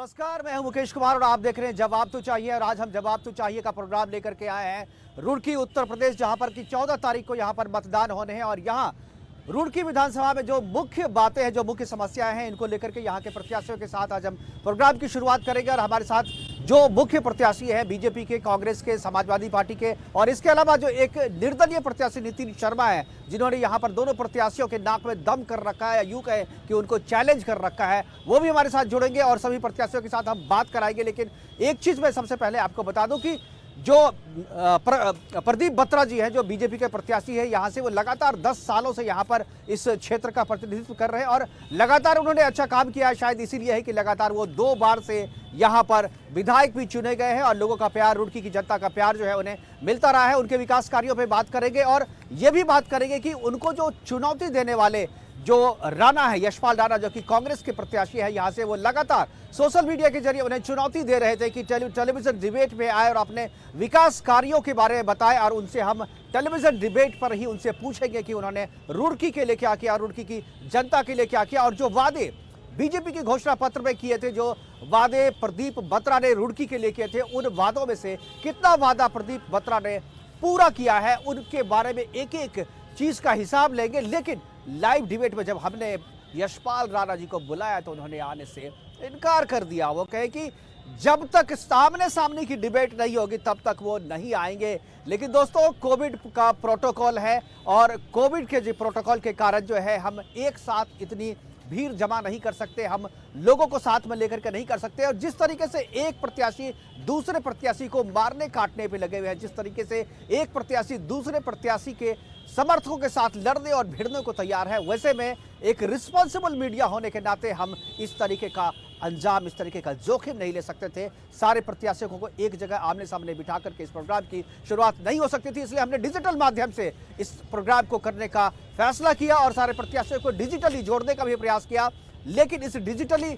नमस्कार, मैं हूं मुकेश कुमार और आप देख रहे हैं जवाब तो चाहिए। और आज हम जवाब तो चाहिए का प्रोग्राम लेकर के आए हैं रुड़की उत्तर प्रदेश, जहां पर कि 14 तारीख को यहां पर मतदान होने हैं। और यहां रुड़की विधानसभा में जो मुख्य बातें हैं, जो मुख्य समस्याएं हैं, इनको लेकर के यहां के प्रत्याशियों के साथ आज हम प्रोग्राम की शुरुआत करेंगे। और हमारे साथ जो मुख्य प्रत्याशी है बीजेपी के, कांग्रेस के, समाजवादी पार्टी के और इसके अलावा जो एक निर्दलीय प्रत्याशी नितिन शर्मा है, जिन्होंने यहां पर दोनों प्रत्याशियों के नाक में दम कर रखा है, यूं कहे कि उनको चैलेंज कर रखा है, वो भी हमारे साथ जुड़ेंगे और सभी प्रत्याशियों के साथ हम बात कराएंगे। लेकिन एक चीज मैं सबसे पहले आपको बता दूं कि जो प्रदीप बत्रा जी हैं, जो बीजेपी के प्रत्याशी है, यहां से वो लगातार 10 सालों से यहां पर इस क्षेत्र का प्रतिनिधित्व कर रहे हैं और लगातार उन्होंने अच्छा काम किया है। शायद इसीलिए है कि लगातार वो 2 बार से यहां पर विधायक भी चुने गए हैं और लोगों का प्यार, रुड़की की जनता का प्यार जो है उन्हें मिलता रहा है। उनके विकास कार्यों पर बात करेंगे और ये भी बात करेंगे कि उनको जो चुनौती देने वाले जो राणा है, यशपाल राणा, जो कि कांग्रेस के प्रत्याशी है, यहां से वो लगातार सोशल मीडिया के जरिए उन्हें चुनौती दे रहे थे कि टेलीविजन डिबेट में आए और अपने विकास कार्यों के बारे में बताएं। और उनसे हम टेलीविजन डिबेट पर ही उनसे पूछेंगे कि उन्होंने रुड़की के लिए क्या किया, रुड़की की जनता के लिए क्या किया और जो वादे बीजेपी के घोषणा पत्र में किए थे, जो वादे प्रदीप बत्रा ने रुड़की के लिए किए थे, उन वादों में से कितना वादा प्रदीप बत्रा ने पूरा किया है, उनके बारे में एक एक चीज का हिसाब लेंगे। लेकिन लाइव डिबेट में जब हमने यशपाल राणा जी को बुलाया तो उन्होंने आने से इनकार कर दिया। वो कहे कि जब तक सामने सामने की डिबेट नहीं होगी तब तक वो नहीं आएंगे। लेकिन दोस्तों, कोविड का प्रोटोकॉल है और कोविड के जो प्रोटोकॉल के कारण जो है हम एक साथ इतनी भीड़ जमा नहीं कर सकते, हम लोगों को साथ में लेकर के नहीं कर सकते। और जिस तरीके से एक प्रत्याशी दूसरे प्रत्याशी को मारने काटने पे लगे हुए हैं, जिस तरीके से एक प्रत्याशी दूसरे प्रत्याशी के समर्थकों के साथ लड़ने और भिड़ने को तैयार है, वैसे में एक रिस्पॉन्सिबल मीडिया होने के नाते हम इस तरीके का अंजाम, इस तरीके का जोखिम नहीं ले सकते थे। सारे प्रत्याशियों को एक जगह आमने सामने बिठा करके इस प्रोग्राम की शुरुआत नहीं हो सकती थी, इसलिए हमने डिजिटल माध्यम से इस प्रोग्राम को करने का फैसला किया और सारे प्रत्याशियों को डिजिटली जोड़ने का भी प्रयास किया। लेकिन इस डिजिटली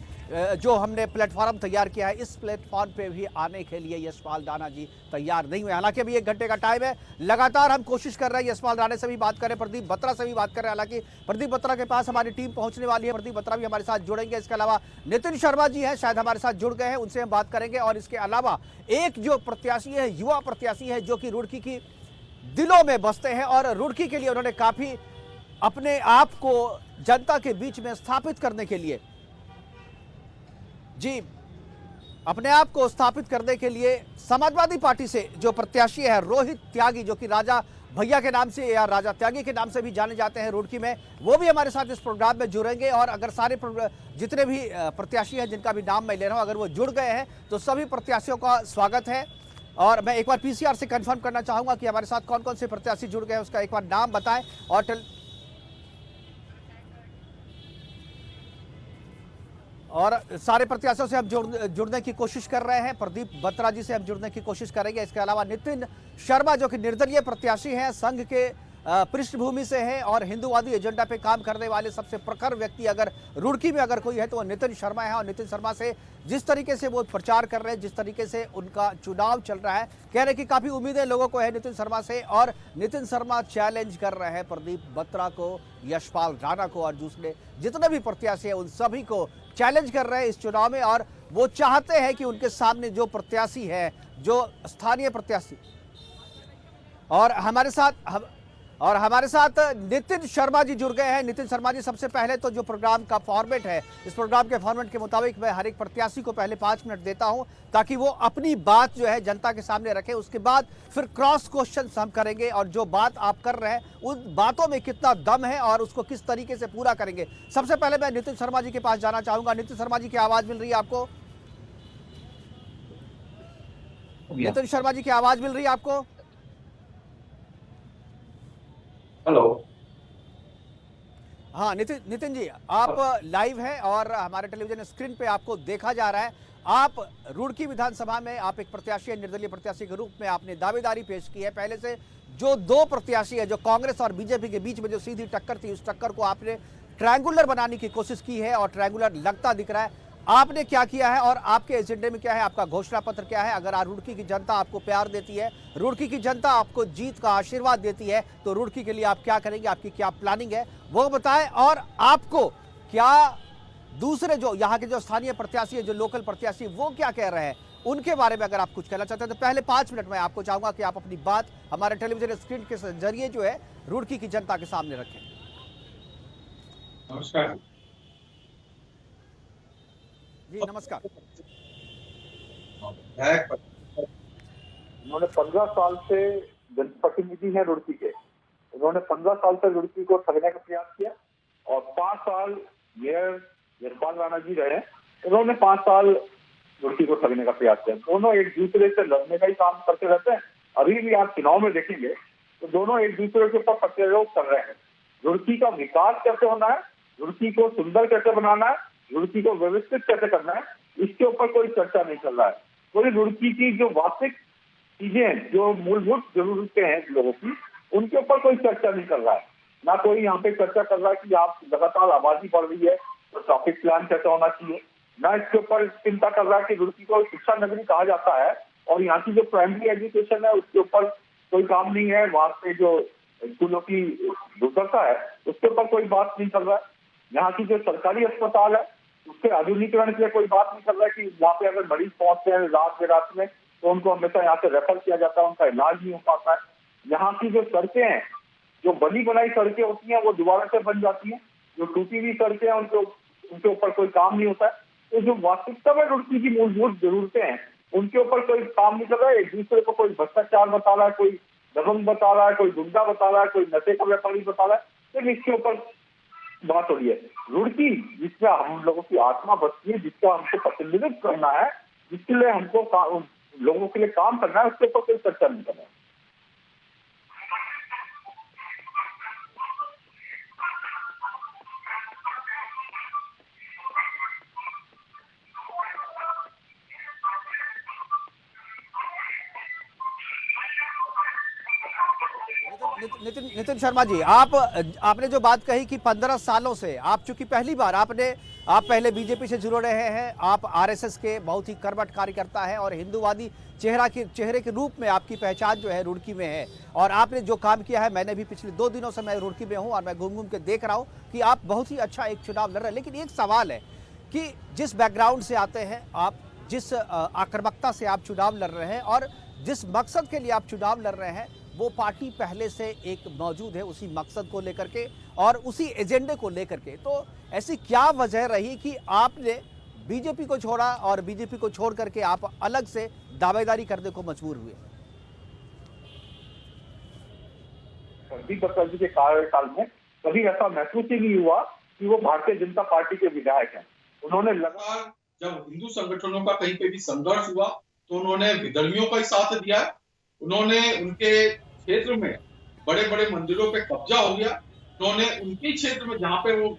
जो हमने प्लेटफॉर्म तैयार किया है, इस प्लेटफॉर्म पे भी आने के लिए यशपाल राणा जी तैयार नहीं हुए। हालांकि अभी 1 घंटे का टाइम है, लगातार हम कोशिश कर रहे हैं यशपाल राणा से भी बात करें, प्रदीप बत्रा से भी बात करें। हालांकि प्रदीप बत्रा के पास हमारी टीम पहुंचने वाली है, प्रदीप बत्रा भी हमारे साथ जुड़ेंगे। इसके अलावा नितिन शर्मा जी हैं, शायद हमारे साथ जुड़ गए हैं, उनसे हम बात करेंगे। और इसके अलावा एक जो प्रत्याशी है, युवा प्रत्याशी है, जो कि रुड़की की दिलों में बसते हैं और रुड़की के लिए उन्होंने काफी अपने आप को जनता के बीच में स्थापित करने के लिए, जी, अपने आप को स्थापित करने के लिए समाजवादी पार्टी से जो प्रत्याशी है रोहित त्यागी, जो कि राजा भैया के नाम से या राजा त्यागी के नाम से भी जाने जाते हैं रुड़की में, वो भी हमारे साथ इस प्रोग्राम में जुड़ेंगे। और अगर सारे जितने भी प्रत्याशी हैं जिनका भी नाम मैं ले रहा हूं, अगर वो जुड़ गए हैं तो सभी प्रत्याशियों का स्वागत है। और मैं एक बार पीसीआर से कंफर्म करना चाहूंगा कि हमारे साथ कौन कौन से प्रत्याशी जुड़ गए हैं, उसका एक बार नाम बताएं। और सारे प्रत्याशियों से हम जुड़ने की कोशिश कर रहे हैं। प्रदीप बत्रा जी से हम जुड़ने की कोशिश करेंगे। इसके अलावा नितिन शर्मा, जो कि निर्दलीय प्रत्याशी हैं, संघ के पृष्ठभूमि से हैं और हिंदूवादी एजेंडा पे काम करने वाले सबसे प्रखर व्यक्ति अगर रुड़की में अगर कोई है तो वो नितिन शर्मा है। और नितिन शर्मा से जिस तरीके से वो प्रचार कर रहे हैं, जिस तरीके से उनका चुनाव चल रहा है, कह रहे कि काफी उम्मीदें लोगों को है नितिन शर्मा से। और नितिन शर्मा चैलेंज कर रहे हैं प्रदीप बत्रा को, यशपाल राणा को और दूसरे जितने भी प्रत्याशी हैं उन सभी को चैलेंज कर रहे हैं इस चुनाव में। और वो चाहते हैं कि उनके सामने जो प्रत्याशी है, जो स्थानीय प्रत्याशी, और हमारे साथ नितिन शर्मा जी जुड़ गए हैं। नितिन शर्मा जी, सबसे पहले तो जो प्रोग्राम का फॉर्मेट है, इस प्रोग्राम के फॉर्मेट के मुताबिक मैं हर एक प्रत्याशी को पहले 5 मिनट देता हूं ताकि वो अपनी बात जो है जनता के सामने रखे। उसके बाद फिर क्रॉस क्वेश्चन हम करेंगे और जो बात आप कर रहे हैं उन बातों में कितना दम है और उसको किस तरीके से पूरा करेंगे। सबसे पहले मैं नितिन शर्मा जी के पास जाना चाहूंगा। नितिन शर्मा जी की आवाज मिल रही है आपको? नितिन शर्मा जी की आवाज मिल रही है आपको? हेलो। हाँ नितिन जी, आप लाइव हैं और हमारे टेलीविजन स्क्रीन पे आपको देखा जा रहा है। आप रुड़की विधानसभा में आप एक प्रत्याशी, निर्दलीय प्रत्याशी के रूप में आपने दावेदारी पेश की है। पहले से जो 2 प्रत्याशी है, जो कांग्रेस और बीजेपी के बीच में जो सीधी टक्कर थी, उस टक्कर को आपने ट्रायंगुलर बनाने की कोशिश की है और ट्रायंगुलर लगता दिख रहा है। आपने क्या किया है और आपके एजेंडे में क्या है, आपका घोषणा पत्र क्या है? अगर रुड़की की जनता आपको प्यार देती है, रुड़की की जनता आपको जीत का आशीर्वाद देती है, तो रुड़की के लिए आप क्या करेंगे, आपकी क्या प्लानिंग है, वो बताएं। और आपको क्या दूसरे जो यहाँ के जो स्थानीय प्रत्याशी है, जो लोकल प्रत्याशी, वो क्या कह रहे हैं, उनके बारे में अगर आप कुछ कहना चाहते हैं तो पहले 5 मिनट में आपको चाहूंगा कि आप अपनी बात हमारे टेलीविजन स्क्रीन के जरिए जो है रुड़की की जनता के सामने रखें। नमस्कार जी नमस्कार। उन्होंने 15 साल से जनप्रतिनिधि हैं रुड़की के। उन्होंने 15 साल तक रुड़की को ठगने का प्रयास किया और 5 साल मेयर यशपाल राणा जी रहे। उन्होंने 5 साल रुड़की को ठगने का प्रयास किया। दोनों एक दूसरे से लड़ने का ही काम करते रहते हैं। अभी भी आप चुनाव में देखेंगे तो दोनों एक दूसरे के ऊपर प्रत्यारोप कर रहे हैं। रुड़की का विकास कैसे होना है, रुड़की को सुंदर कैसे बनाना है, रुड़की को व्यवस्थित कैसे करना है, इसके ऊपर कोई चर्चा नहीं चल रहा है। कोई रुड़की की जो वास्तविक चीजें, जो मूलभूत जरूरतें हैं लोगों की, उनके ऊपर कोई चर्चा नहीं कर रहा है। ना कोई यहाँ पे चर्चा कर रहा है कि आप लगातार आबादी बढ़ रही है तो ट्रैफिक प्लान कैसे होना चाहिए, ना इसके ऊपर चिंता कर रहा है कि रुड़की को शिक्षा नगरी कहा जाता है और यहाँ की जो प्राइमरी एजुकेशन है उसके ऊपर कोई काम नहीं है। वहाँ पे जो स्कूलों की दुर्दशा है उसके ऊपर कोई बात नहीं कर रहा है। यहाँ की जो सरकारी अस्पताल है उसके आधुनिकीकरण के लिए कोई बात नहीं कर रहा है कि वहाँ पे अगर मरीज पहुंचते हैं रात में तो उनको हमेशा यहाँ से रेफर किया जाता है, उनका इलाज नहीं हो पाता है। यहाँ की जो सड़कें हैं, जो बनी बनाई सड़कें होती हैं वो दोबारा से बन जाती हैं, जो टूटी हुई सड़कें हैं उनके ऊपर कोई काम नहीं होता है। तो जो वास्तविकता में रुड़की की मूलभूत जरूरतें हैं उनके ऊपर कोई काम नहीं कर रहा है। एक दूसरे को कोई भ्रष्टाचार बता रहा है, कोई दबंग बता रहा है, कोई गुंडा बता रहा है, कोई नशे का व्यापारी बता रहा है। तो इसके ऊपर बात हो रही है। रुड़की जिसमें हम लोगों की आत्मा बसती है, जिसका हमको प्रतिनिधित्व करना है, जिसके लिए हमको लोगों के लिए काम करना है, उसके ऊपर कोई चर्चा नहीं करना है। नितिन शर्मा जी, आपने जो बात कही कि 15 सालों से आप, चूंकि पहली बार आप पहले बीजेपी से जुड़ रहे हैं, आप आरएसएस के बहुत ही कर्मठ कार्यकर्ता हैं और हिंदूवादी चेहरे के रूप में आपकी पहचान जो है रुड़की में है। और आपने जो काम किया है, मैंने भी पिछले 2 दिनों से मैं रुड़की में हूं और मैं घूम घूम के देख रहा हूं कि आप बहुत ही अच्छा एक चुनाव लड़ रहे हैं। लेकिन एक सवाल है कि जिस बैकग्राउंड से आते हैं आप, जिस आक्रामकता से आप चुनाव लड़ रहे हैं और जिस मकसद के लिए आप चुनाव लड़ रहे हैं, वो पार्टी पहले से एक मौजूद है उसी मकसद को लेकर के और उसी एजेंडे को लेकर के। तो ऐसी क्या वजह रही कि आपने बीजेपी को छोड़ा और बीजेपी को छोड़ करके आप अलग से दावेदारी करने को मजबूर हुए? जगदीप धनखड़ जी के कार्यकाल में कभी ऐसा महसूस ही नहीं हुआ कि वो भारतीय जनता पार्टी के विधायक हैं। उन्होंने लगातार जब हिंदू संगठनों का कहीं पे भी संघर्ष हुआ तो उन्होंने विधर्मियों का ही साथ दिया। उन्होंने उनके क्षेत्र में बड़े बड़े मंदिरों पे कब्जा हो गया। उन्होंने उनके क्षेत्र में जहाँ पे वो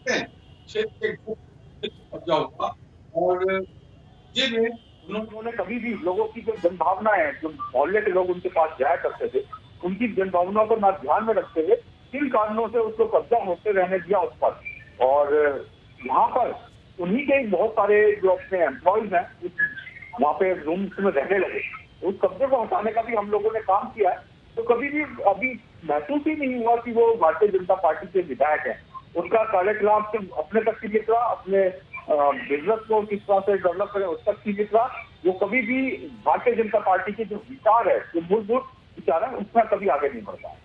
क्षेत्र के कब्जा हुआ और उन्होंने कभी भी लोगों की जो जनभावना है, जो मोहल्ले के लोग उनके पास जाया करते थे, उनकी जनभावना को ना ध्यान में रखते हुए किन कारणों से उसको कब्जा होते रहने दिया उस पर। और यहाँ पर उन्हीं के बहुत सारे जो अपने एम्प्लॉयज हैं वहाँ पे रूम्स में रहने लगे। उस कब्जे को हटाने का भी हम लोगों ने काम किया है। तो कभी भी अभी महसूस ही नहीं हुआ कि वो भारतीय जनता पार्टी के विधायक हैं। उनका कार्यकलाप सिर्फ अपने तक सीमित रहा, अपने बिजनेस को किस तरह से डेवलप करें उस तक सीमित रहा। वो कभी भी भारतीय जनता पार्टी के जो विचार है, जो मूलभूत विचार है, उसमें कभी आगे नहीं बढ़ता है।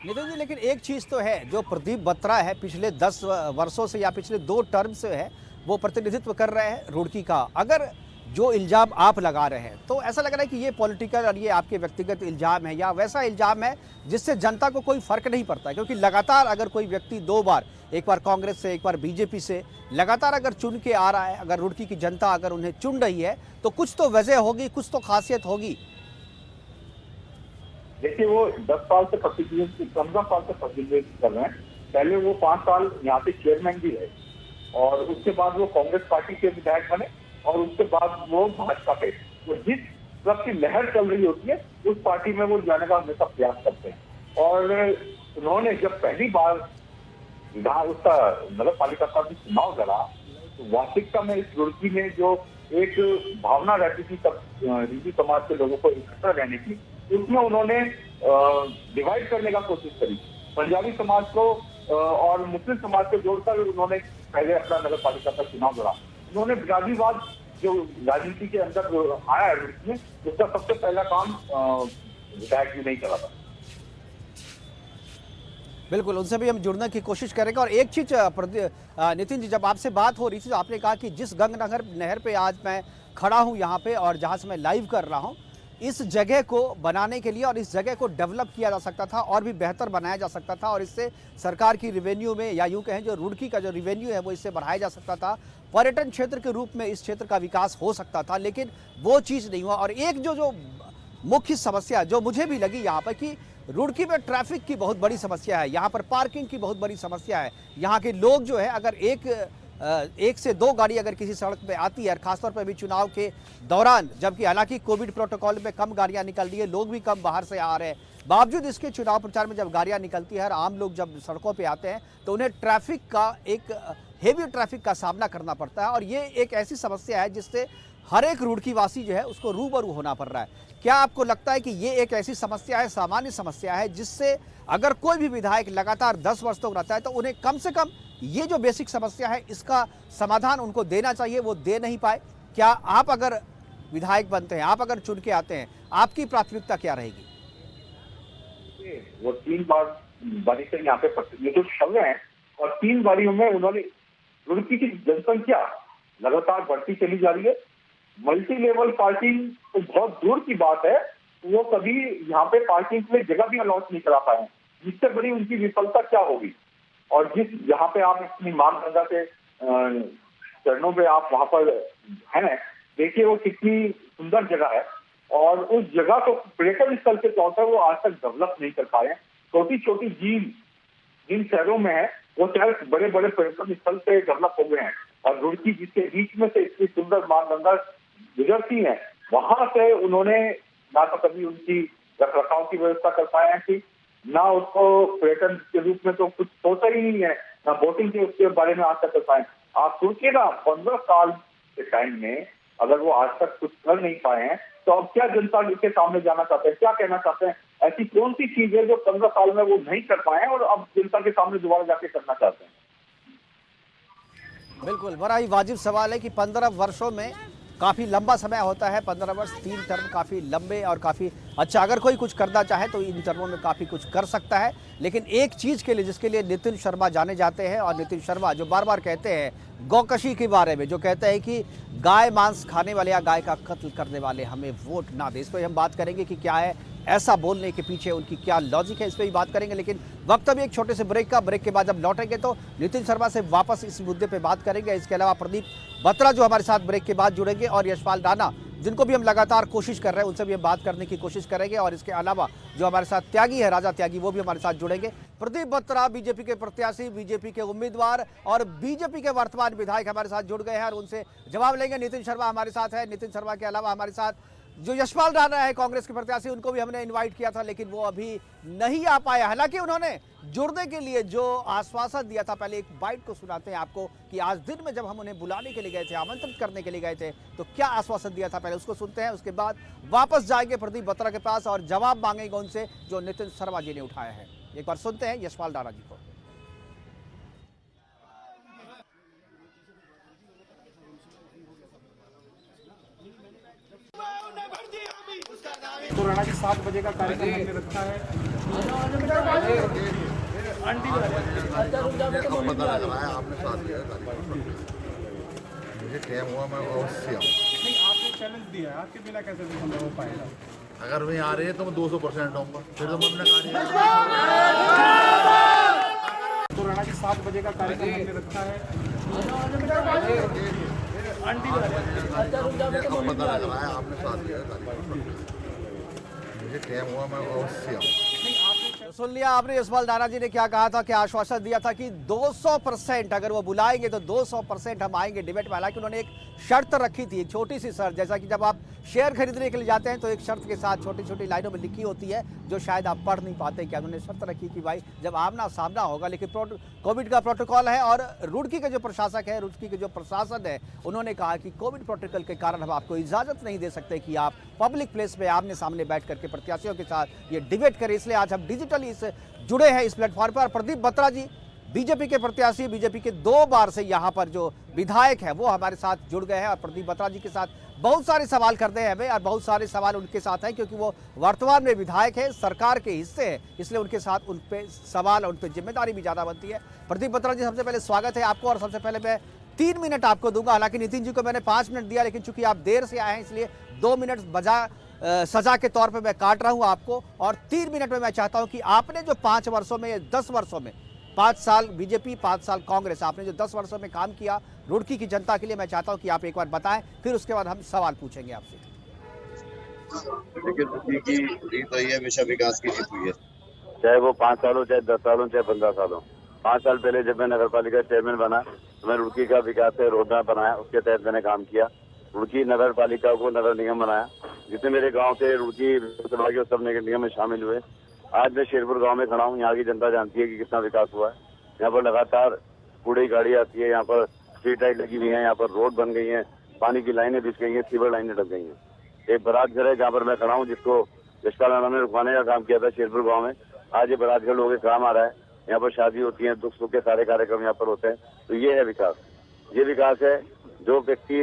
नितिन जी, लेकिन एक चीज तो है, जो प्रदीप बत्रा है पिछले 10 वर्षों से या पिछले 2 टर्म से है, वो प्रतिनिधित्व कर रहे हैं रुड़की का। अगर जो इल्जाम आप लगा रहे हैं तो ऐसा लग रहा है कि ये पॉलिटिकल और ये आपके व्यक्तिगत इल्जाम है या वैसा इल्जाम है जिससे जनता को कोई फर्क नहीं पड़ता है? क्योंकि लगातार अगर कोई व्यक्ति 2 बार, एक बार कांग्रेस से, एक बार बीजेपी से लगातार अगर चुन के आ रहा है, अगर रुड़की की जनता अगर उन्हें चुन रही है तो कुछ तो वजह होगी, कुछ तो खासियत होगी। देखिए, वो 10 साल से 15 साल से प्रतिनिधित्व कर रहे हैं। पहले वो 5 साल यहाँ पे चेयरमैन भी रहे और उसके बाद वो कांग्रेस पार्टी के विधायक बने और उसके बाद वो भाजपा पे, वो जिस तरफ की लहर चल रही होती है उस पार्टी में वो जाने का हमेशा प्रयास करते हैं। और उन्होंने जब पहली बार उसका नगर पालिका का भी चुनाव लड़ा तो वास्तविकता में इस रुड़की में जो एक भावना रहती थी सब हिंदू समाज के लोगों को इकट्ठा रहने की, उसमें उन्होंने डिवाइड करने का कोशिश करी। पंजाबी समाज को और मुस्लिम समाज को जोड़कर उन्होंने पहले अपना नगर पालिका का चुनाव लड़ा। उन्होंने विराजीवाद जो राजनीति के अंदर आया है रुड़की में, उसका सबसे पहला काम विधायक जी नहीं करा था। बिल्कुल, उनसे भी हम जुड़ने की कोशिश करेंगे। और एक चीज नितिन जी, जब आपसे बात हो रही थी तो आपने कहा कि जिस गंगा नहर पे आज मैं खड़ा हूं यहाँ पे और जहां से मैं लाइव कर रहा हूं, इस जगह को बनाने के लिए और इस जगह को डेवलप किया जा सकता था और भी बेहतर बनाया जा सकता था और इससे सरकार की रेवेन्यू में, या यूं कहें जो रुड़की का जो रेवेन्यू है वो इससे बढ़ाया जा सकता था, पर्यटन क्षेत्र के रूप में इस क्षेत्र का विकास हो सकता था, लेकिन वो चीज़ नहीं हुआ। और एक जो मुख्य समस्या जो मुझे भी लगी यहाँ पर कि रुड़की में ट्रैफिक की बहुत बड़ी समस्या है, यहाँ पर पार्किंग की बहुत बड़ी समस्या है। यहाँ के लोग जो है अगर एक से दो गाड़ी अगर किसी सड़क पे आती है, खासतौर पर भी चुनाव के दौरान, जबकि हालांकि कोविड प्रोटोकॉल में कम गाड़ियां निकल रही है, लोग भी कम बाहर से आ रहे हैं, बावजूद इसके चुनाव प्रचार में जब गाड़ियां निकलती है और आम लोग जब सड़कों पे आते हैं तो उन्हें ट्रैफिक का एक हेवी ट्रैफिक का सामना करना पड़ता है। और ये एक ऐसी समस्या है जिससे हर एक रुड़की वासी जो है उसको रूबरू होना पड़ रहा है। क्या आपको लगता है कि ये एक ऐसी समस्या है, सामान्य समस्या है, जिससे अगर कोई भी विधायक लगातार 10 वर्ष तक रहता है तो उन्हें कम से कम ये जो बेसिक समस्या है इसका समाधान उनको देना चाहिए, वो दे नहीं पाए? क्या आप अगर विधायक बनते हैं, आप अगर चुन के आते हैं, आपकी प्राथमिकता क्या रहेगी? वो 3 बारी से यहाँ पे प्रतिनिधित्व चल रहे हैं और 3 बारियों में उन्होंने रुड़की की जनसंख्या लगातार बढ़ती चली जा रही है। मल्टी लेवल पार्किंग तो बहुत दूर की बात है, वो कभी यहाँ पे पार्किंग के लिए जगह भी अलॉट नहीं करा पाए। जिससे बड़ी उनकी विफलता क्या होगी। और जिस जहाँ पे आप अपनी मां गंगा के चरणों पे आप वहां पर हैं, देखिए वो कितनी सुंदर जगह है और उस जगह को पर्यटन स्थल के तौर पर वो आज तक डेवलप नहीं कर पाए। छोटी छोटी झील जिन शहरों में है वो शहर बड़े बड़े पर्यटन स्थल से डेवलप हो गए हैं और रुड़की जिसके बीच में से इतनी सुंदर मां गंगा गुजरती है, वहां से उन्होंने ना तो कभी उनकी रख रखाव की व्यवस्था कर पाए हैं कि ना उसको पर्यटन के रूप में तो कुछ सोचा ही नहीं है, ना बोटिंग के उसके बारे में आज तक कर पाए। आप सोचिए ना 15 साल के टाइम में अगर वो आज तक कुछ कर नहीं पाए हैं तो अब क्या जनता के सामने जाना चाहते हैं, क्या कहना चाहते हैं? ऐसी कौन सी चीज है जो 15 साल में वो नहीं कर पाए और अब जनता के सामने दोबारा जाके करना चाहते हैं? बिल्कुल, बड़ा ही वाजिब सवाल है कि 15 वर्षों में काफ़ी लंबा समय होता है। 15 वर्ष 3 टर्म काफ़ी लंबे और काफ़ी अच्छा, अगर कोई कुछ करना चाहे तो इन टर्मों में काफ़ी कुछ कर सकता है। लेकिन एक चीज़ के लिए जिसके लिए नितिन शर्मा जाने जाते हैं, और नितिन शर्मा जो बार बार कहते हैं गौकशी के बारे में, जो कहते हैं कि गाय मांस खाने वाले या गाय का कत्ल करने वाले हमें वोट ना दे, इस पर हम बात करेंगे कि क्या है ऐसा बोलने के पीछे उनकी क्या लॉजिक है, इस पर भी बात करेंगे। लेकिन वक्त अभी एक छोटे से ब्रेक का, ब्रेक के बाद जब लौटेंगे तो नितिन शर्मा से वापस इस मुद्दे पे बात करेंगे। इसके अलावा प्रदीप बत्रा जो हमारे साथ ब्रेक के बाद जुड़ेंगे और यशपाल राणा जिनको भी हम लगातार कोशिश कर रहे हैं उनसे भी हम बात करने की कोशिश करेंगे। और इसके अलावा जो हमारे साथ त्यागी है, राजा त्यागी, वो भी हमारे साथ जुड़ेंगे। प्रदीप बत्रा बीजेपी के प्रत्याशी, बीजेपी के उम्मीदवार और बीजेपी के वर्तमान विधायक हमारे साथ जुड़ गए हैं और उनसे जवाब लेंगे। नितिन शर्मा हमारे साथ है। नितिन शर्मा के अलावा हमारे साथ जो यशपाल राणा है कांग्रेस के प्रत्याशी, उनको भी हमने इनवाइट किया था लेकिन वो अभी नहीं आ पाया। हालांकि उन्होंने जुड़ने के लिए जो आश्वासन दिया था, पहले एक बाइट को सुनाते हैं आपको कि आज दिन में जब हम उन्हें बुलाने के लिए गए थे, आमंत्रित करने के लिए गए थे, तो क्या आश्वासन दिया था, पहले उसको सुनते हैं। उसके बाद वापस जाएंगे प्रदीप बत्रा के पास और जवाब मांगेंगे उनसे जो नितिन शर्मा जी ने उठाया है। एक बार सुनते हैं यशपाल राणा जी को। तो राणा जी 7 बजे का कार्यक्रम हमने रखा है। पता लग रहा है आपने 7 बजे का कार्यक्रम, मुझे टाइम हुआ मैं अवश्य आऊँ। नहीं, आपने चैलेंज दिया है, आपके बिना कैसे संभव हो पाएगा? अगर मैं आ रही है तो मैं 200% आऊँगा, फिर तो मैं अपने कार्य। तो राणा जी 7 बजे का कार्यक्रम हमने रखा है। पता लग रहा है आपने 7 बजे का कार्यक्रम, मुझे टाइम हुआ मैं अवश्य आऊँ। तो सुन लिया आपने यशपाल राणा जी ने क्या कहा था, क्या आश्वासन दिया था कि 200% अगर वो बुलाएंगे तो 200% हम आएंगे डिबेट में। हालांकि उन्होंने एक शर्त रखी थी, छोटी सी शर्त, जैसा कि जब आप शेयर खरीदने के लिए जाते हैं तो एक शर्त के साथ छोटी छोटी लाइनों में लिखी होती है जो शायद आप पढ़ नहीं पाते। क्या उन्होंने शर्त रखी कि भाई जब आमना सामना होगा, लेकिन कोविड का प्रोटोकॉल है और रुड़की के जो प्रशासक है, रुड़की के जो प्रशासन है, उन्होंने कहा कि कोविड प्रोटोकॉल के कारण हम आपको इजाजत नहीं दे सकते कि आप पब्लिक प्लेस में आमने सामने बैठ करके प्रत्याशियों के साथ ये डिबेट करें। इसलिए आज हम डिजिटली इस जुड़े हैं इस प्लेटफॉर्म पर। प्रदीप बत्रा जी बीजेपी के प्रत्याशी, बीजेपी के 2 बार से यहाँ पर जो विधायक है वो हमारे साथ जुड़ गए हैं और प्रदीप बत्रा जी के साथ बहुत सारे सवाल करते हैं हमें, और बहुत सारे सवाल उनके साथ हैं क्योंकि वो वर्तमान में विधायक है, सरकार के हिस्से हैं, इसलिए उनके साथ उन पे सवाल और उन पे जिम्मेदारी भी ज्यादा बनती है। प्रदीप बत्रा जी, सबसे पहले स्वागत है आपको, और सबसे पहले मैं 3 मिनट आपको दूंगा। हालांकि नितिन जी को मैंने 5 मिनट दिया, लेकिन चूंकि आप देर से आए हैं इसलिए 2 मिनट सजा के तौर पे मैं काट रहा हूं आपको, और 3 मिनट में मैं चाहता हूं कि आपने जो 5 वर्षों में, 10 वर्षों में, 5 साल बीजेपी, 5 साल कांग्रेस, आपने जो 10 वर्षों में काम किया रुड़की की जनता के लिए, मैं चाहता हूं कि आप एक बार बताएं, फिर उसके बाद हम सवाल पूछेंगे आपसे। देखिए, रुड़की की जीत रही है, हमेशा विकास की जीत हुई है, चाहे वो 5 साल हो, चाहे 10 साल हो, चाहे 15 साल हो। 5 साल पहले जब मैं नगर पालिका चेयरमैन बना तो मैं रुड़की का विकास से रोड मैप बनाया, उसके तहत मैंने काम किया। रुड़की नगर पालिका को नगर निगम बनाया, जितने मेरे गांव से रुड़की विधानसभा के सब नगर निगम में शामिल हुए। आज मैं शेरपुर गांव में खड़ा हूं, यहाँ की जनता जानती है कि कितना विकास हुआ है। यहाँ पर लगातार कूड़े की गाड़ी आती है, यहाँ पर स्ट्रीट लाइट लगी हुई है, यहाँ पर रोड बन गई है, पानी की लाइनें बिछ गई हैं, सीवर लाइनें लग गई हैं। एक बारात घर है जहाँ पर मैं खड़ा हूँ, जिसको यशपाल राणा ने रुकवाने का काम किया था शेरपुर गाँव में। आज ये बारात घर लोगों के काम आ रहा है, यहाँ पर शादी होती है, दुख सुख के सारे कार्यक्रम यहाँ पर होते हैं। तो ये है विकास, ये विकास है। जो व्यक्ति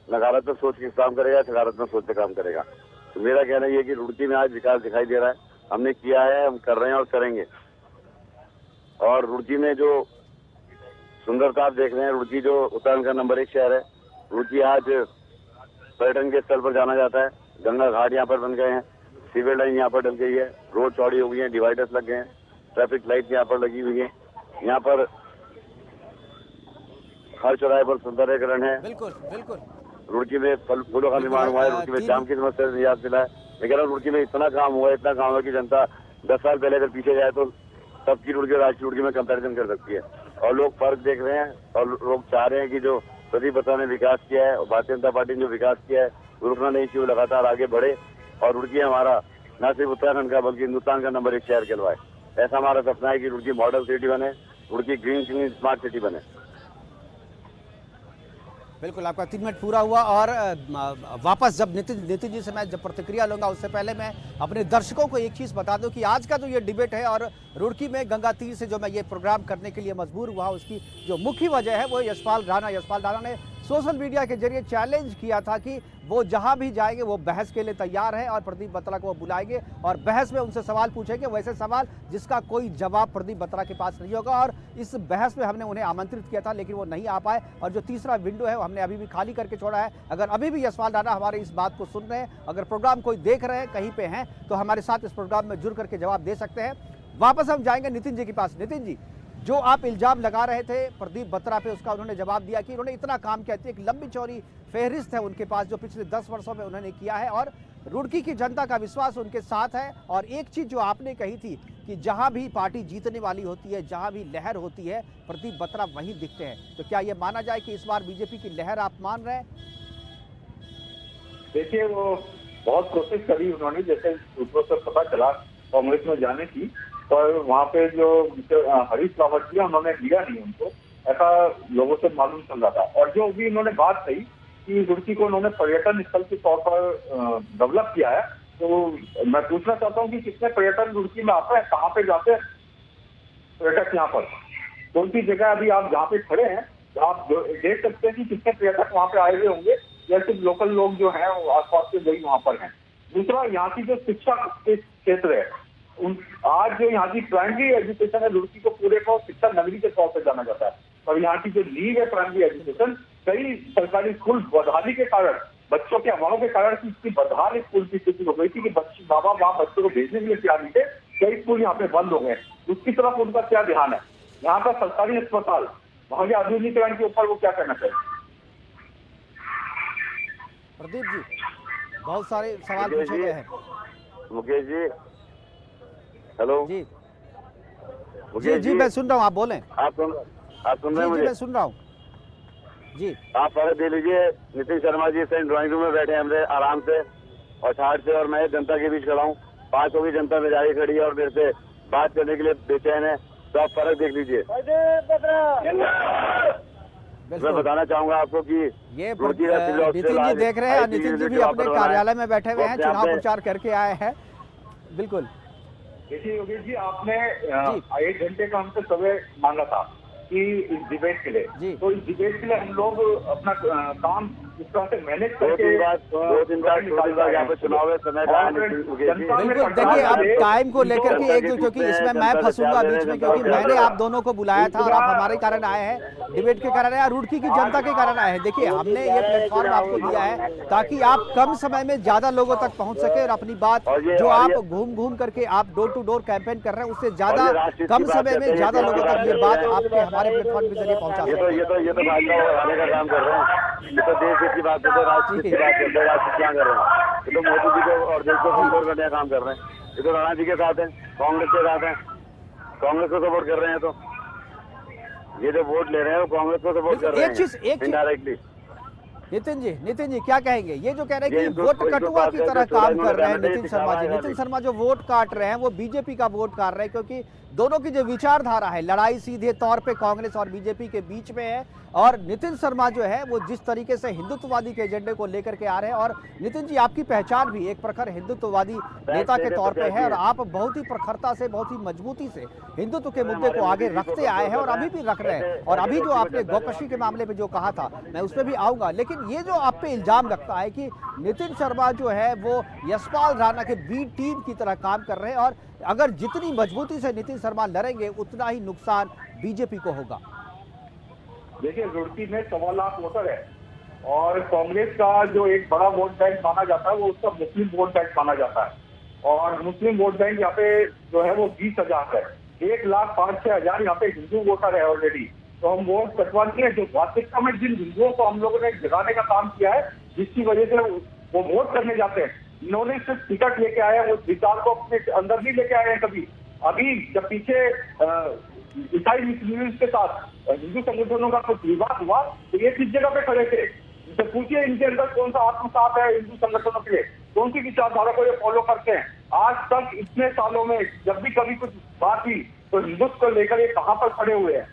नकारात्मक सोच के काम करेगा, सकारात्मक सोच से काम करेगा। तो मेरा कहना यह है कि रुड़की में आज विकास दिखाई दे रहा है, हमने किया है, हम कर रहे हैं और करेंगे। और रुड़की में जो सुंदरता आप देख रहे हैं, रुड़की जो उत्तराखंड का नंबर 1 शहर है, रुड़की आज पर्यटन के स्थल पर जाना जाता है। गंगा घाट यहाँ पर बन गए हैं, सीवर लाइन यहाँ पर डल गई है, रोड चौड़ी हो गई है, डिवाइडर्स लग गए हैं, ट्रैफिक लाइट यहाँ पर लगी हुई है। यहाँ पर हर चौराहे पर सुंदरीकरण है। बिल्कुल बिल्कुल। रुड़की में पुलों का निर्माण हुआ है, रुड़की में जाम की समस्या से निजात मिला है। मैं कह रहा हूँ रुड़की में इतना काम हुआ है, इतना काम हुआ कि जनता 10 साल पहले अगर पीछे जाए तो सबकी रुड़की और आज की रुड़की में कंपैरिजन कर सकती है। और लोग फर्क देख रहे हैं और लोग चाह रहे हैं कि जो प्रदीप बत्रा ने विकास किया है और भारतीय जनता पार्टी ने जो विकास किया है वो रुकना नहीं चाहिए, लगातार आगे बढ़े और रुड़की हमारा न सिर्फ उत्तराखंड का बल्कि हिंदुस्तान का नंबर 1 शहर कहलवाए। ऐसा हमारा सपना है कि रुड़की मॉडल सिटी बने, Roorkee green clean smart city बने। बिल्कुल, आपका 3 मिनट पूरा हुआ। और वापस जब नितिन जी से मैं जब प्रतिक्रिया लूंगा, उससे पहले मैं अपने दर्शकों को एक चीज़ बता दूं कि आज का जो ये डिबेट है और रुड़की में गंगा तीर से जो मैं ये प्रोग्राम करने के लिए मजबूर हुआ, उसकी जो मुख्य वजह है वो यशपाल राणा ने सोशल मीडिया के जरिए चैलेंज किया था कि वो जहां भी जाएंगे वो बहस के लिए तैयार है और प्रदीप बत्रा को वो बुलाएंगे और बहस में उनसे सवाल पूछेंगे, वैसे सवाल जिसका कोई जवाब प्रदीप बत्रा के पास नहीं होगा। और इस बहस में हमने उन्हें आमंत्रित किया था लेकिन वो नहीं आ पाए, और जो तीसरा विंडो है वो हमने अभी भी खाली करके छोड़ा है। अगर अभी भी यशपाल राणा हमारे इस बात को सुन रहे हैं, अगर प्रोग्राम कोई देख रहे हैं, कहीं पे हैं, तो हमारे साथ इस प्रोग्राम में जुड़ करके जवाब दे सकते हैं। वापस हम जाएंगे नितिन जी के पास। नितिन जी, जो आप इल्जाम लगा रहे थे प्रदीप बत्रा पे, उसका उन्होंने जवाब दिया कि उन्होंने इतना काम किया, एक लंबी चौड़ी फहरिस्त है उनके पास जो पिछले 10 वर्षों में उन्होंने किया है और रुड़की की जनता का विश्वास उनके साथ है। और एक चीज जो आपने कही थी कि जहां भी पार्टी जीतने वाली होती है, जहां भी लहर होती है, प्रदीप बत्रा वहीं दिखते हैं, तो क्या ये माना जाए कि इस बार बीजेपी की लहर आप मान रहे हैं? देखिए, वो बहुत कोशिश करी उन्होंने, जैसे सूत्रों से पता चला कांग्रेस में जाने की, पर वहाँ पे जो हरीश रावत जी उन्होंने लिया नहीं उनको, ऐसा लोगों से मालूम चल रहा था। और जो भी उन्होंने बात कही कि रुड़की को उन्होंने पर्यटन स्थल के तौर पर डेवलप किया है, तो मैं पूछना चाहता हूँ कि कितने पर्यटन रुड़की में आते हैं, कहाँ पे जाते हैं पर्यटक? यहाँ पर कौन सी जगह अभी आप जहाँ पे खड़े हैं आप देख सकते हैं कि कितने पर्यटक वहाँ पे आए हुए होंगे, या सिर्फ लोकल लोग जो है आसपास के वही वहाँ पर हैं। दूसरा, यहाँ की जो शिक्षा के क्षेत्र है, आज जो यहाँ की प्राइमरी एजुकेशन है, रुड़की को पूरे को शिक्षा नगरी के तौर पर जाना जाता है, और यहाँ की जो नींव है प्राइमरी एजुकेशन, कई सरकारी स्कूल बदहाली के कारण, बच्चों के अभाव के कारण इसकी बदहाल स्कूल की स्थिति हो गई थी कि माँ बाप वहाँ बच्चों को भेजने के लिए तैयार नहीं थे, कई स्कूल यहाँ पे बंद हो गए। उसकी तरफ उनका क्या ध्यान है? यहाँ का सरकारी अस्पताल, वहाँ के आधुनिकीकरण के ऊपर वो क्या करना चाहिए? प्रदीप जी, बहुत सारे सवाल पूछे गए हैं। मुकेश जी, हेलो जी मुकेश जी, मैं सुन रहा हूँ, आप बोलें। आप सुन रहे हैं मुझे? मैं सुन रहा हूँ जी। आप पहले दे लीजिए। नितिन शर्मा जी से ड्राइंग रूम में बैठे हमने आराम से और ठाट से, और मैं जनता के बीच खड़ा हूँ। 500 की जनता मेरे आगे खड़ी है और मेरे से बात करने के लिए बेचैन है, तो आप फर्क देख लीजिए। मैं बताना चाहूंगा आपको कि ये नितिन जी देख रहे हैं, नितिन जी भी अपने कार्यालय में बैठे हुए हैं, चुनाव प्रचार करके आए हैं। बिल्कुल। देखिए योगेश जी, आपने 1 घंटे का हमसे समय मांगा था, कि इस डिबेट के लिए, जी। तो इस डिबेट के लिए हम लोग अपना काम इस तरह से मैनेज दो करके दिन बाद यहाँ पे चुनाव है, समय का बिल्कुल, देखिए अब टाइम को लेकर के एक जो, क्योंकि इसमें मैं फंसूंगा बीच में, क्योंकि मैंने आप दोनों को बुलाया था और आप हमारे कारण आए हैं, डिबेट के कारण आए हैं, रुड़की की जनता के कारण आए हैं। देखिए हमने ये प्लेटफॉर्म आपको दिया है ताकि आप कम समय में ज्यादा लोगों तक पहुंच सके और अपनी बात जो आप घूम घूम करके आप डोर टू डोर कैंपेन कर रहे हैं उससे ज्यादा कम समय में ज्यादा लोगों तक ये बात आपके हमारे प्लेटफॉर्म के जरिए पहुंचा सकते हैं। ये तो भाजपा बढ़ाने का काम कर रहे हैं, ये तो देश की बात है, राष्ट्रीय की बात करते हैं, राष्ट्रीय क्या कर रहे हैं, ये तो मोदी जी को और देश को कमजोर करने का काम कर रहे हैं। ये तो राणा जी के साथ है, कांग्रेस के साथ है, कांग्रेस को सपोर्ट कर रहे हैं। तो ये जो वोट ले रहे हैं वो कांग्रेस को सपोर्ट कर रहे हैं, एक चीज इनडायरेक्टली। नितिन जी क्या कहेंगे? ये जो कह रहे हैं कि वोट कटुआ की तरह काम कर रहे हैं नितिन शर्मा जी, नितिन शर्मा जो वोट काट रहे हैं वो बीजेपी का वोट काट रहे हैं, क्योंकि दोनों की जो विचारधारा है लड़ाई सीधे तौर पे कांग्रेस और बीजेपी के बीच में है। और नितिन शर्मा जो है वो जिस तरीके से हिंदुत्ववादी के एजेंडे को लेकर के आ रहे हैं, और नितिन जी आपकी पहचान भी एक प्रखर हिंदुत्ववादी नेता के तौर पे है और आप बहुत ही प्रखरता से बहुत ही मजबूती से हिंदुत्व के मुद्दे को आगे रखते आए हैं और अभी भी रख रहे हैं। और अभी जो आपने गौकशी के मामले में जो कहा था मैं उस पर भी आऊंगा, लेकिन ये जो आप पे इल्जाम लगता है कि नितिन शर्मा जो है वो यशपाल राणा के बी टीम की तरह काम कर रहे हैं और अगर जितनी मजबूती से नितिन शर्मा लड़ेंगे उतना ही नुकसान बीजेपी को होगा। देखिए रुड़की में 1.25 लाख वोटर है और कांग्रेस का जो एक बड़ा वोट बैंक माना जाता है वो उसका मुस्लिम वोट बैंक माना जाता है और मुस्लिम वोट बैंक यहाँ पे जो है वो 20,000 है। 1,05,6,000 यहाँ पे हिंदू वोटर है ऑलरेडी। तो हम वोट कटवा नहीं है, जो वास्तविकता में जिन हिंदुओं को हम लोगों ने जगाने का काम किया है जिसकी वजह से वो वोट करने जाते हैं, इन्होंने सिर्फ टिकट लेके आए हैं, वो विचार को अपने अंदर नहीं लेके आए हैं कभी। अभी जब पीछे ईसाई मुस्लिम के साथ हिंदू संगठनों का कुछ विवाद हुआ तो ये किस जगह पे खड़े थे? तो पूछिए इनके अंदर कौन सा आत्मसात है हिंदू संगठनों के लिए, कौन सी विचारधारा को ये फॉलो करते हैं? आज तक इतने सालों में जब भी कभी कुछ बात हुई तो हिंदुत्व को लेकर ये कहां पर खड़े हुए हैं?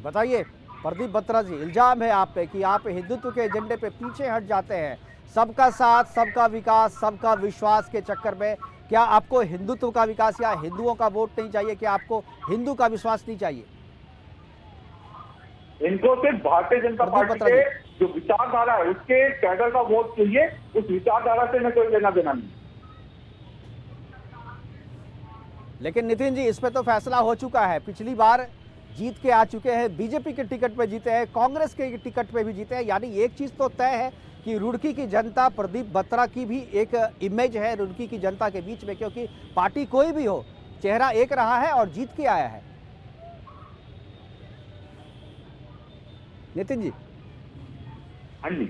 बताइए प्रदीप बत्रा जी, इल्जाम है आप पे कि आप हिंदुत्व के एजेंडे पे पीछे हट जाते हैं, सबका साथ, सबका विकास, सबका विश्वास के चक्कर में। क्या आपको हिंदुत्व का विकास या हिंदुओं का वोट नहीं चाहिए? क्या आपको हिंदू का विश्वास नहीं चाहिए? इनको सिर्फ भारतीय जनता पार्टी के जो विचारधारा है उसके कैडर का वोट चाहिए, उस विचारधारा से कोई लेना देना नहीं। लेकिन नितिन जी इस पे तो फैसला हो चुका है, पिछली बार जीत के आ चुके हैं, बीजेपी के टिकट पे जीते हैं, कांग्रेस के टिकट पे भी जीते हैं, यानी एक चीज तो तय है कि रुड़की की जनता प्रदीप बत्रा की भी एक इमेज है रुड़की की जनता के बीच में, क्योंकि पार्टी कोई भी हो चेहरा एक रहा है और जीत के आया है। नितिन जी, हाँ जी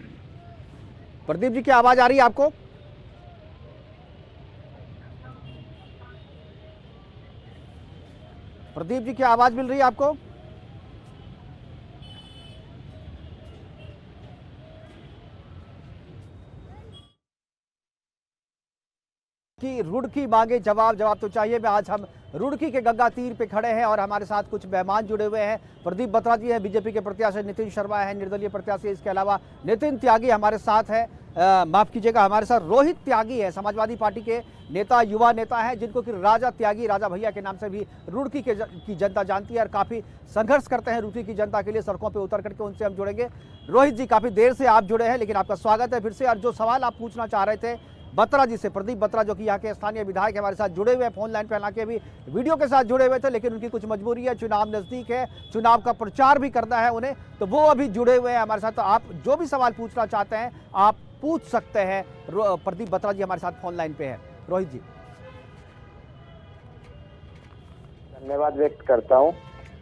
प्रदीप जी की आवाज आ रही है आपको? प्रदीप जी की आवाज मिल रही है आपको? कि रुड़की मांगे जवाब तो चाहिए। मैं आज हम रुड़की के गंगा तीर पे खड़े हैं और हमारे साथ कुछ मेहमान जुड़े हुए हैं। प्रदीप बत्रा जी हैं बीजेपी के प्रत्याशी, नितिन शर्मा है निर्दलीय प्रत्याशी, इसके अलावा नितिन त्यागी हमारे साथ है, माफ कीजिएगा हमारे साथ रोहित त्यागी है, समाजवादी पार्टी के नेता, युवा नेता है, जिनको कि राजा त्यागी, राजा भैया के नाम से भी रुड़की की जनता जानती है और काफी संघर्ष करते हैं रुड़की की जनता के लिए सड़कों पे उतर करके। उनसे हम जुड़ेंगे। रोहित जी, काफी देर से आप जुड़े हैं लेकिन आपका स्वागत है फिर से। और जो सवाल आप पूछना चाह रहे थे बत्रा जी से, प्रदीप बत्रा जो कि यहाँ के स्थानीय विधायक हमारे साथ जुड़े हुए हैं, फोन लाइन पे हालांकि अभी वीडियो के साथ जुड़े हुए थे लेकिन उनकी कुछ मजबूरी है, चुनाव नजदीक है, चुनाव का प्रचार भी करना है उन्हें, तो वो अभी जुड़े हुए हैं हमारे साथ। तो आप जो भी सवाल पूछना चाहते हैं आप पूछ सकते हैं। प्रदीप बत्रा जी हमारे साथ फोन लाइन पे है। रोहित जी, धन्यवाद व्यक्त करता हूँ।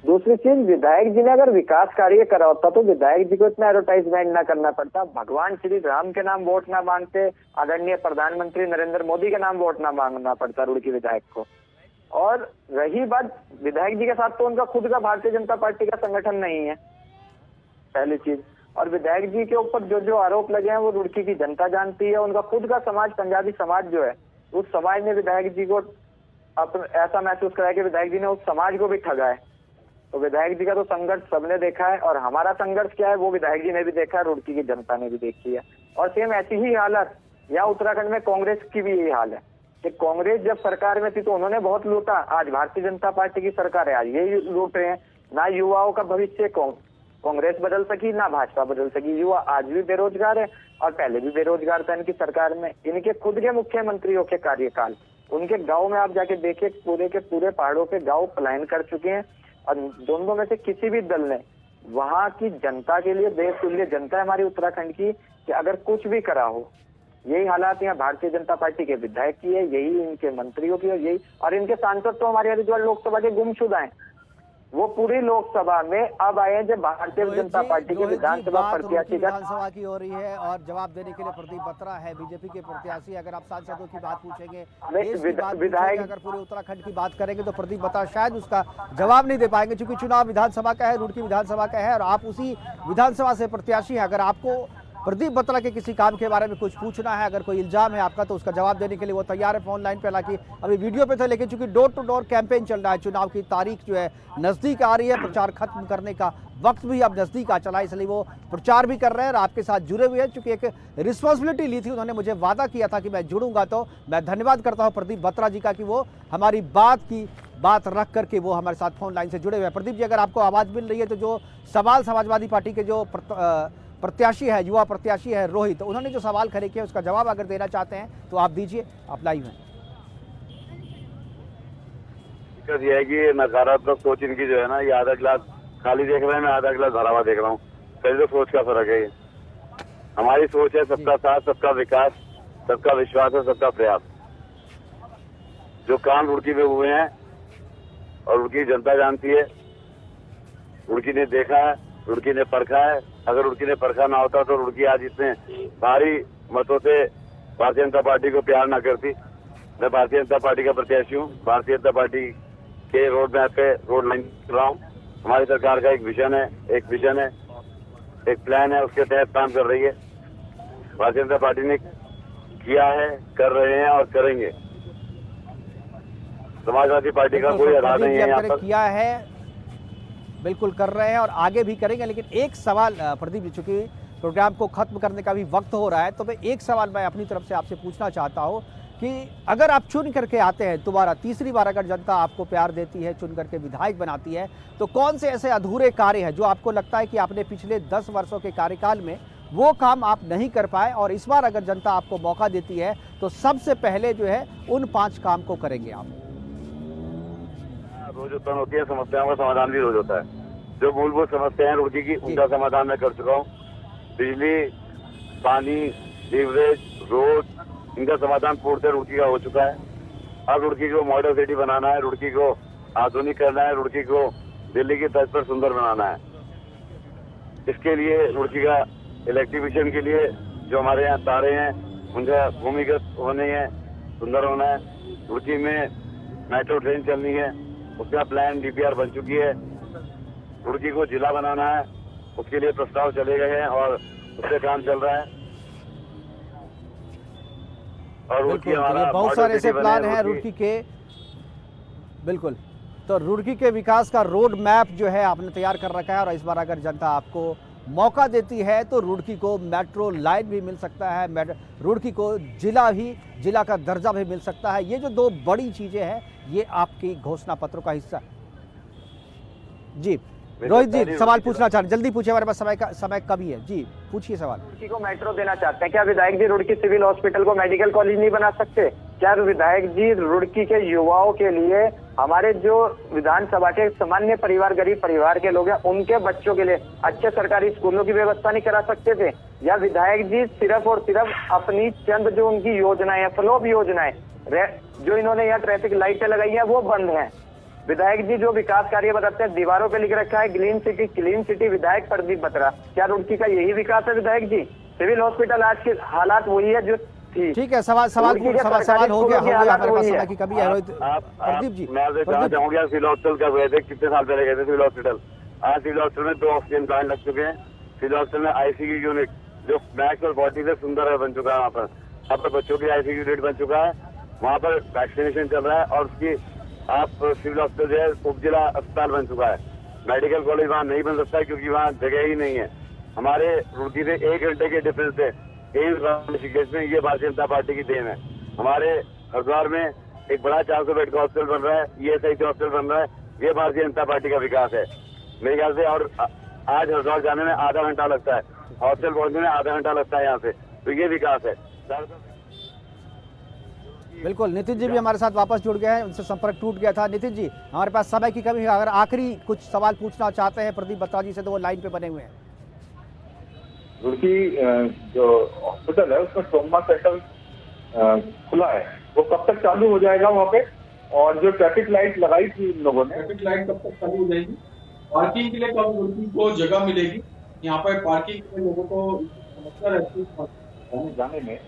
दूसरी चीज, विधायक जी ने अगर विकास कार्य करा होता तो विधायक जी को इतना एडवर्टाइजमेंट ना करना पड़ता, भगवान श्री राम के नाम वोट ना मांगते, आदरणीय प्रधानमंत्री नरेंद्र मोदी के नाम वोट ना मांगना पड़ता रुड़की विधायक को। और रही बात विधायक जी के साथ, तो उनका खुद का भारतीय जनता पार्टी का संगठन नहीं है, पहली चीज। और विधायक जी के ऊपर जो आरोप लगे हैं वो रुड़की की जनता जानती है। उनका खुद का समाज, पंजाबी समाज जो है, उस समाज ने विधायक जी को ऐसा महसूस कराया कि विधायक जी ने उस समाज को भी ठगा है। तो विधायक जी का तो संघर्ष सबने देखा है और हमारा संघर्ष क्या है वो विधायक जी ने भी देखा है, रुड़की की जनता ने भी देखी है। और सेम ऐसी ही हालत या उत्तराखंड में कांग्रेस की भी यही हाल है कि कांग्रेस जब सरकार में थी तो उन्होंने बहुत लूटा, आज भारतीय जनता पार्टी की सरकार है, आज ये लूट रहे हैं। ना युवाओं का भविष्य कांग्रेस बदल सकी, ना भाजपा बदल सकी। युवा आज भी बेरोजगार है और पहले भी बेरोजगार था इनकी सरकार में। इनके खुद के मुख्यमंत्रियों के कार्यकाल, उनके गांव में आप जाके देखिए, पूरे के पूरे पहाड़ों के गांव पलायन कर चुके हैं। और दोनों में से किसी भी दल ने वहां की जनता के लिए, देश के लिए, जनता हमारी उत्तराखंड की, कि अगर कुछ भी करा हो, यही हालात यहाँ भारतीय जनता पार्टी के विधायक की है, यही इनके मंत्रियों की है, यही। और इनके सांसद तो हमारे हरिद्वार लोकसभा के गुमशुदा हैं। वो पूरी लोकसभा में अब आए जब भारतीय जनता पार्टी के विधानसभा प्रत्याशी का विधानसभा की हो रही है और जवाब देने के लिए प्रदीप बत्रा है बीजेपी के प्रत्याशी। अगर आप सांसदों की बात पूछेंगे, विधायक अगर पूरे उत्तराखंड की बात करेंगे तो प्रदीप बत्रा शायद उसका जवाब नहीं दे पाएंगे, क्योंकि चुनाव विधानसभा का है, रुड़की विधानसभा का है और आप उसी विधानसभा से प्रत्याशी हैं। अगर आपको प्रदीप बत्रा के किसी काम के बारे में कुछ पूछना है, अगर कोई इल्जाम है आपका, तो उसका जवाब देने के लिए वो तैयार है फोन लाइन पे। हालांकि अभी वीडियो पे थे, लेकिन चूंकि डोर टू डोर कैंपेन चल रहा है, चुनाव की तारीख जो है नजदीक आ रही है, प्रचार खत्म करने का वक्त भी अब नजदीक आ चला, इसलिए वो प्रचार भी कर रहे हैं और आपके साथ जुड़े हुए हैं। चूंकि एक रिस्पॉन्सिबिलिटी ली थी, उन्होंने मुझे वादा किया था कि मैं जुड़ूंगा, तो मैं धन्यवाद करता हूँ प्रदीप बत्रा जी का कि वो हमारी बात रख करके वो हमारे साथ फोन लाइन से जुड़े हुए हैं। प्रदीप जी, अगर आपको आवाज मिल रही है तो जो सवाल समाजवादी पार्टी के जो प्रत्याशी है, युवा प्रत्याशी है रोहित, उन्होंने जो सवाल खड़े किए उसका जवाब अगर देना चाहते हैं तो आप दीजिए, आप लाइव हैं। दिक्कत यह है कि नकारात्मक सोच इनकी जो है ना, ये आधा गिलास खाली देख रहे हैं, मैं आधा गिलास भरा हुआ देख रहा हूँ। पहले तो सोच का फर्क है। हमारी सोच है सबका साथ, सबका विकास, सबका विश्वास और सबका प्रयास। जो काम रुड़की में हुए हैं और रुड़की जनता जानती है, रुड़की ने देखा है, रुड़की ने परखा है। अगर रुड़की ने परखा ना होता तो रुड़की आज इतने भारी मतों से भारतीय जनता पार्टी को प्यार ना करती। मैं भारतीय जनता पार्टी का प्रत्याशी हूँ। भारतीय जनता पार्टी के रोड मैप पे रोड लाइन कर रहा हूँ। हमारी सरकार का एक विजन है, एक प्लान है, उसके तहत काम कर रही है। भारतीय जनता पार्टी ने किया है, कर रहे हैं और करेंगे। समाजवादी पार्टी का कोई आधार नहीं है यहाँ पर। किया है, बिल्कुल कर रहे हैं और आगे भी करेंगे। लेकिन एक सवाल प्रदीप जी, चूंकि प्रोग्राम को खत्म करने का भी वक्त हो रहा है, तो मैं एक सवाल मैं अपनी तरफ से आपसे पूछना चाहता हूं कि अगर आप चुन करके आते हैं दोबारा, तीसरी बार अगर जनता आपको प्यार देती है, चुन करके विधायक बनाती है, तो कौन से ऐसे अधूरे कार्य हैं जो आपको लगता है कि आपने पिछले 10 वर्षों के कार्यकाल में वो काम आप नहीं कर पाए और इस बार अगर जनता आपको मौका देती है तो सबसे पहले जो है उन 5 काम को करेंगे आप? रोज उत्पन्न होती है समस्याओं का समाधान भी रोज होता है। जो मूलभूत समस्या है रुड़की की, उनका समाधान मैं कर चुका हूँ। बिजली, पानी, सीवरेज, रोड, इनका समाधान पूर्णतः रुड़की का हो चुका है। अब रुड़की को मॉडल सिटी बनाना है, रुड़की को आधुनिक करना है, रुड़की को दिल्ली की तर्ज पर सुंदर बनाना है। इसके लिए रुड़की का इलेक्ट्रिफिकेशन के लिए जो हमारे यहाँ तारे हैं उनका भूमिगत होने हैं, सुंदर होना है। रुड़की में मेट्रो ट्रेन चलनी है, उसका प्लान डीपीआर बन चुकी है। रुड़की को जिला बनाना है, उसके लिए प्रस्ताव चले गए हैं और उससे काम चल रहा है। और रुड़की हमारा बहुत सारे ऐसे प्लान हैं रुड़की के। बिल्कुल, तो रुड़की के विकास का रोड मैप जो है आपने तैयार कर रखा है और इस बार अगर जनता आपको मौका देती है तो रुड़की को मेट्रो लाइन भी मिल सकता है, रुड़की को जिला का दर्जा भी मिल सकता है। ये जो 2 बड़ी चीजें हैं ये आपकी घोषणा पत्र का हिस्सा। जी रोहित जी, सवाल पूछना चाह रहे, जल्दी पूछिए, हमारे पास समय कम ही है। जी पूछिए सवाल। रुड़की को मेट्रो देना चाहते हैं, क्या विधायक जी रुड़की सिविल हॉस्पिटल को मेडिकल कॉलेज नहीं बना सकते? क्या विधायक जी रुड़की के युवाओं के लिए, हमारे जो विधानसभा के सामान्य परिवार, गरीब परिवार के लोग हैं, उनके बच्चों के लिए अच्छे सरकारी स्कूलों की व्यवस्था नहीं करा सकते थे? या विधायक जी सिर्फ और सिर्फ अपनी चंद जो उनकी योजनाएं हैं, फ्लोप योजनाएं, जो इन्होंने यहाँ ट्रैफिक लाइटें लगाई है वो बंद हैं? विधायक जी जो विकास कार्य बताते हैं, दीवारों पे लिख रखा है क्लीन सिटी विधायक प्रदीप बत्रा, क्या रुड़की का यही विकास है विधायक जी? सिविल हॉस्पिटल आज के हालात वही है जो थी। ठीक है, सवाल हो गया हमारे पास समय की कमी है। रोहित, प्रदीप जी, मैं आपसे कहना चाहूंगा, सिविल हॉस्पिटल कब गए थे, कितने साल पहले गए थे सिविल हॉस्पिटल? आज सिविल हॉस्पिटल में 2 ऑक्सीजन प्लांट लग चुके हैं। सिविल हॉस्पिटल में आईसीयू यूनिट जो मैक्स और 40 से सुंदर है बन चुका है। वहाँ पर बच्चों की आईसीयू यूनिट बन चुका है, वहाँ पर वैक्सीनेशन चल रहा है और उसकी आप सिविल हॉस्पिटल जो है उप जिला अस्पताल बन चुका है। मेडिकल कॉलेज वहाँ नहीं बन सकता क्योंकि वहाँ जगह ही नहीं है। हमारे रुड़की से 1 घंटे के डिफरेंस से एम्स ऋषिकेश में, ये भारतीय जनता पार्टी की देन है। हमारे हरिद्वार में एक बड़ा 400 बेड का हॉस्पिटल बन रहा है, ESIC हॉस्पिटल बन रहा है। ये भारतीय जनता पार्टी का विकास है मेरे ख्याल से। और आज हरिद्वार जाने में आधा घंटा लगता है, हॉस्पिटल पहुंचने में आधा घंटा लगता है यहाँ से, तो ये विकास है। बिल्कुल, नितिन जी भी हमारे साथ वापस जुड़ गए हैं, उनसे संपर्क टूट गया था। नितिन जी, हमारे पास समय की कमी है, अगर आखिरी कुछ सवाल पूछना चाहते हैं प्रदीप बत्रा जी से तो वो लाइन पे बने हुए हैं। रुड़की जो हॉस्पिटल है उसमें ट्रॉमा सेंटर खुला है, वो कब तक चालू हो जाएगा वहाँ पे? और जो ट्रैफिक लाइट लगाई थी इन लोगों ने, ट्रैफिक लाइट कब तक चालू हो जाएगी? पार्किंग के लिए कब रुड़की को जगह मिलेगी? यहाँ पर पार्किंग के लिए लोगों को समस्या रहती है आने जाने में।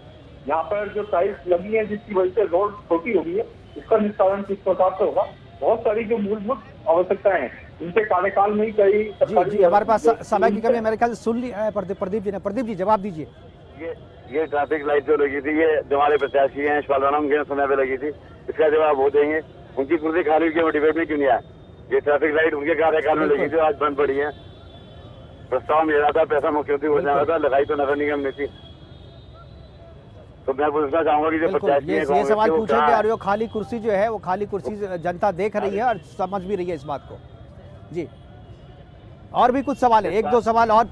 यहाँ पर जो टाइल्स लगी है जिसकी वजह से रोड छोटी हो गई है, इसका निस्तारण किस प्रकार से होगा? बहुत सारी जो मूलभूत आवश्यकताएं हैं इनके कार्यकाल में ही कई जी, हमारे पास समय की कमी है, मेरे ख्याल से सुन लिया है प्रदीप जी ने। प्रदीप जी जवाब दीजिए। ये ट्रैफिक लाइट जो लगी थी, ये जो हमारे प्रत्याशी हैं यशपाल राणा, उनके समय पे लगी थी, इसका जवाब वो देंगे। उनकी कुर्सी खाली हुई, डिबेट में क्यों नहीं आया? ये ट्रैफिक लाइट उनके कार्यकाल में लगी थी, आज बंद पड़ी है। प्रस्ताव मिला था, पैसा मुख्यमंत्री को जाना था, लगाई तो नगर निगम ने थी। तो मैं पूछना चाहूंगा कि जो प्रत्याशी ये सवाल पूछेंगे, और वो खाली कुर्सी जो है, वो खाली कुर्सी जनता देख रही है और समझ भी रही है इस बात को। जी, और भी कुछ सवाल है, एक दो सवाल और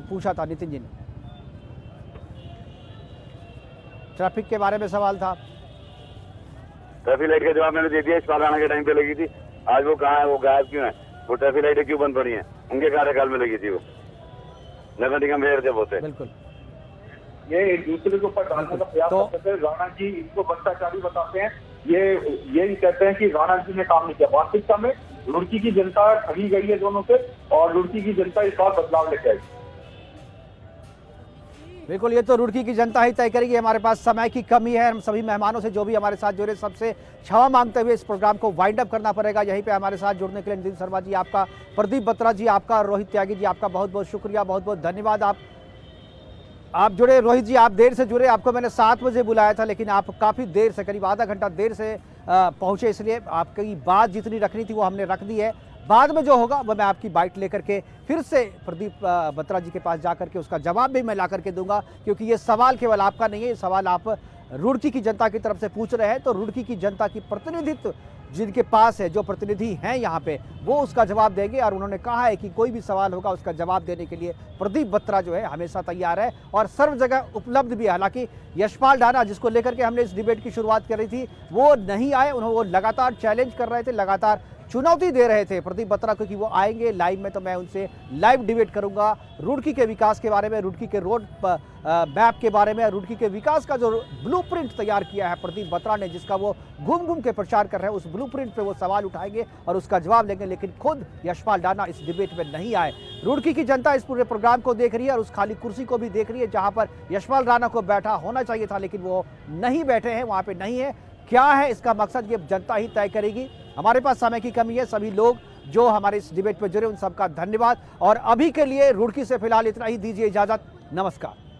पूछा था नितिन जी ने। ट्रैफिक के बारे में सवाल था। ट्रैफिक लाइट का जवाब मैंने दे दिया, यशपाल राणा के टाइम पे लगी थी, आज वो कहाँ है, वो गायब क्यों है? वो ट्रैफिक लाइटें क्यों बंद पड़ी हैं? उनके कार्यकाल में लगी थी, वो नगर निगम मेयर जब होते। बिल्कुल, ये एक दूसरे के ऊपर डालने का प्रयास करते हैं। राणा जी इनको भ्रष्टाचारी बताते हैं, ये कहते हैं कि राणा जी ने काम नहीं किया। वास्तविकता में रुड़की की जनता ठगी गई है दोनों से, और रुड़की की जनता इस बार बदलाव लेके आएगी। बिल्कुल, ये तो रुड़की की जनता ही तय करेगी। हमारे पास समय की कमी है, हम सभी मेहमानों से जो भी हमारे साथ जुड़े सबसे क्षमा मांगते हुए इस प्रोग्राम को वाइंड अप करना पड़ेगा। यहीं पे हमारे साथ जुड़ने के लिए नितिन शर्मा जी आपका, प्रदीप बत्रा जी आपका, रोहित त्यागी जी आपका बहुत बहुत शुक्रिया, बहुत बहुत धन्यवाद। आप जुड़े। रोहित जी आप देर से जुड़े, आपको मैंने 7 बजे बुलाया था, लेकिन आप काफ़ी देर से, करीब आधा घंटा देर से पहुंचे, इसलिए आपकी बात जितनी रखनी थी वो हमने रख दी है। बाद में जो होगा वो मैं आपकी बाइट लेकर के फिर से प्रदीप बत्रा जी के पास जाकर के उसका जवाब भी मैं ला करके दूंगा, क्योंकि ये सवाल केवल आपका नहीं है, ये सवाल आप रुड़की की जनता की तरफ से पूछ रहे हैं। तो रुड़की की जनता की प्रतिनिधित्व जिनके पास है, जो प्रतिनिधि हैं यहाँ पे, वो उसका जवाब देंगे। और उन्होंने कहा है कि कोई भी सवाल होगा उसका जवाब देने के लिए प्रदीप बत्रा जो है हमेशा तैयार है और सर्व जगह उपलब्ध भी है। हालांकि यशपाल राणा, जिसको लेकर के हमने इस डिबेट की शुरुआत करी थी, वो नहीं आए। उन्होंने वो लगातार चैलेंज कर रहे थे, लगातार चुनौती दे रहे थे प्रदीप बत्रा को कि वो आएंगे लाइव में, तो मैं उनसे लाइव डिबेट करूंगा रुड़की के विकास के बारे में, रुड़की के रोड मैप के बारे में, रुड़की के विकास का जो ब्लूप्रिंट तैयार किया है प्रदीप बत्रा ने, जिसका वो घूम घूम के प्रचार कर रहे हैं, उस ब्लूप्रिंट पे वो सवाल उठाएंगे और उसका जवाब लेंगे। लेकिन खुद यशपाल राणा इस डिबेट में नहीं आए। रुड़की की जनता इस पूरे प्रोग्राम को देख रही है और उस खाली कुर्सी को भी देख रही है जहां पर यशपाल राणा को बैठा होना चाहिए था, लेकिन वो नहीं बैठे हैं, वहां पे नहीं है। क्या है इसका मकसद, ये जनता ही तय करेगी। हमारे पास समय की कमी है। सभी लोग जो हमारे इस डिबेट पर जुड़े उन सबका धन्यवाद, और अभी के लिए रुड़की से फिलहाल इतना ही, दीजिए इजाजत, नमस्कार।